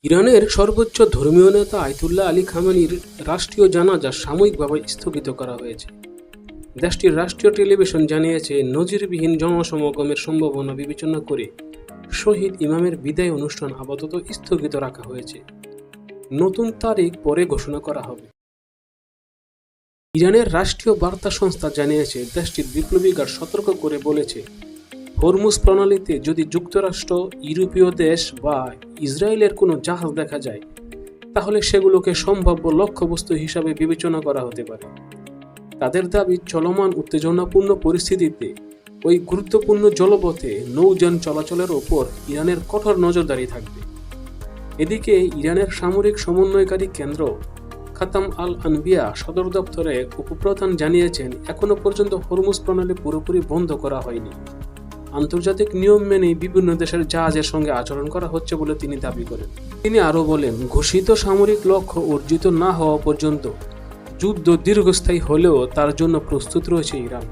ইরানের সর্বোচ্চ ধর্মীয় নেতা আয়াতুল্লাহ আলী খামেনির রাষ্ট্রীয় জানাজা সাময়িকভাবে স্থগিত করা হয়েছে। দেশটির রাষ্ট্রীয় টেলিভিশন জানিয়েছে, নজিরবিহীন জনসমাগমের সম্ভাবনা বিবেচনা করে শহীদ ইমামের বিদায় অনুষ্ঠান আপাতত স্থগিত রাখা হয়েছে। নতুন তারিখ পরে ঘোষণা করা হবে। ইরানের রাষ্ট্রীয় বার্তা সংস্থা জানিয়েছে, দেশটির বিপ্লবী গার্ড সতর্ক করে বলেছে, হরমুজ প্রণালীতে যদি যুক্তরাষ্ট্র, ইউরোপীয় দেশ বা ইসরায়েলের কোনো জাহাজ দেখা যায়, তাহলে সেগুলোকে সম্ভাব্য লক্ষ্যবস্তু হিসাবে বিবেচনা করা হতে পারে। তাদের দাবি, চলমান উত্তেজনাপূর্ণ পরিস্থিতিতে ওই গুরুত্বপূর্ণ জলপথে নৌযান চলাচলের ওপর ইরানের কঠোর নজরদারি থাকবে। এদিকে ইরানের সামরিক সমন্বয়কারী কেন্দ্র খাতাম আল আনবিয়া সদর দপ্তরের উপপ্রধান জানিয়েছেন, এখনো পর্যন্ত হরমুজ প্রণালী পুরোপুরি বন্ধ করা হয়নি। আন্তর্জাতিক নিয়ম মেনেই বিভিন্ন দেশের জাহাজের সঙ্গে আচরণ করা হচ্ছে বলে তিনি দাবি করেন। তিনি আরও বলেন, ঘোষিত সামরিক লক্ষ্য অর্জিত না হওয়া পর্যন্ত যুদ্ধ দীর্ঘস্থায়ী হলেও তার জন্য প্রস্তুত রয়েছে ইরান।